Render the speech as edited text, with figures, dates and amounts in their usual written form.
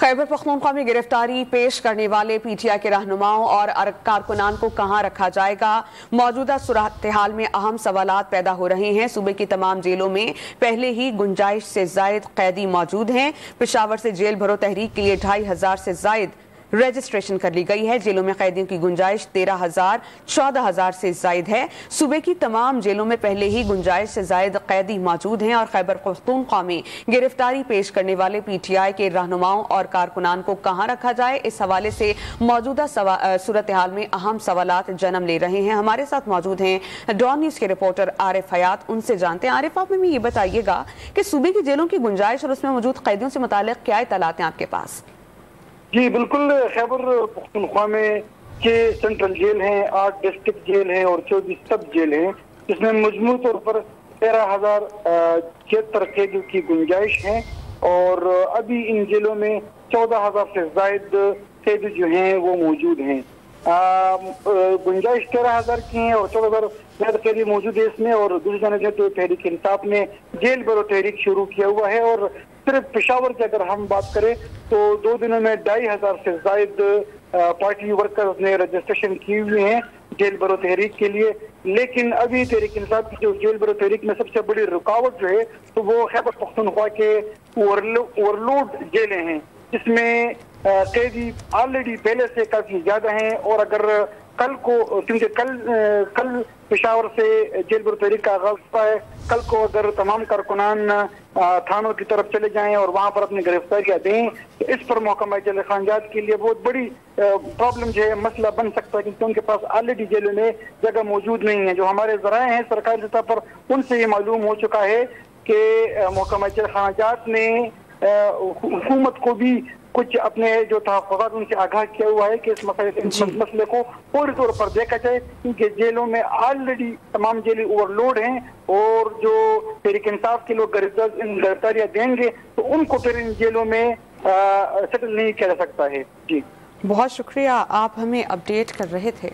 खैबर पख्तूनख्वा में गिरफ्तारी पेश करने वाले पीटीआई के रहनुमाओं और कारकुनान को कहां रखा जाएगा। मौजूदा सूरत-ए-हाल में अहम सवालात पैदा हो रहे हैं। सूबे की तमाम जेलों में पहले ही गुंजाइश से जायद कैदी मौजूद हैं। पेशावर से जेल भरो तहरीक के लिए 2500 से जायद रजिस्ट्रेशन कर ली गई है। जेलों में कैदियों की गुंजाइश 13,000 14,000 से जायद है। सूबे की तमाम जेलों में पहले ही गुंजाइश से जायद कैदी मौजूद हैं और खैबर पख्तूनख्वा में गिरफ्तारी पेश करने वाले पीटीआई के रहनुमाओं और कारकुनान को कहां रखा जाए, इस हवाले से मौजूदा सूरत हाल में अहम सवालात जन्म ले रहे हैं। हमारे साथ मौजूद हैं डॉन न्यूज के रिपोर्टर आरिफ हयात, उनसे जानते हैं। आरिफ, आप हमें ये बताइएगा कि सूबे की जेलों की गुंजाइश और उसमें मौजूद कैदियों से मुताल्लिक क्या इत्तलात हैं आपके पास? जी बिल्कुल, खैबर पख्तूनख्वा में 6 सेंट्रल जेल हैं, 8 डिस्ट्रिक्ट जेल हैं और 24 सब जेल हैं, जिसमें मजमू तौर पर 13,076 कैदियों की गुंजाइश है और अभी इन जेलों में 14,000 से जायद कैदी जो हैं वो मौजूद हैं। गुंजाइश 13,000 की है और 14,000 ज्यादा कैदी मौजूद है इसमें। और दूसरी जानब तो तहरीक इंसाफ ने जेल भरो तहरीक शुरू किया हुआ है और सिर्फ पेशावर की अगर हम बात करें तो 2 दिनों में 2,500 से जायद पार्टी वर्कर्स ने रजिस्ट्रेशन की हुई हैं जेल भरो तहरीक के लिए। लेकिन अभी तहरीक इंसाफ की जो जेल भरो तहरीक में सबसे बड़ी रुकावट जो है तो वो खैबर पख्तूनख्वा के ओवरलोड जेलें हैं, जिसमें कैदी ऑलरेडी पहले से काफी ज्यादा हैं। और अगर कल को, क्योंकि कल पेशावर से जेल भरो तहरीक का आगाज हुआ है, कल को अगर तमाम कारकुनान थानों की तरफ चले जाएं और वहां पर अपनी गिरफ्तारियां दें तो इस पर महकमा जेल खानजात के लिए बहुत बड़ी प्रॉब्लम जो है, मसला बन सकता है, क्योंकि उनके पास ऑलरेडी जेलों में जगह मौजूद नहीं है। जो हमारे जराए हैं सरकारी सतह पर, उनसे ये मालूम हो चुका है कि महकमा जेल खानजात ने हुकूमत को भी कुछ अपने जो तहफ़्फ़ुज़ात उनसे आगाह किया हुआ है कि इस मसले को पूरी तौर पर देखा जाए, क्योंकि जेलों में ऑलरेडी तमाम जेलें ओवरलोड हैं और जो तहरीक इंसाफ के लोग गिरफ्तारियां देंगे तो उनको फिर इन जेलों में सेटल नहीं किया जा सकता है। जी बहुत शुक्रिया, आप हमें अपडेट कर रहे थे।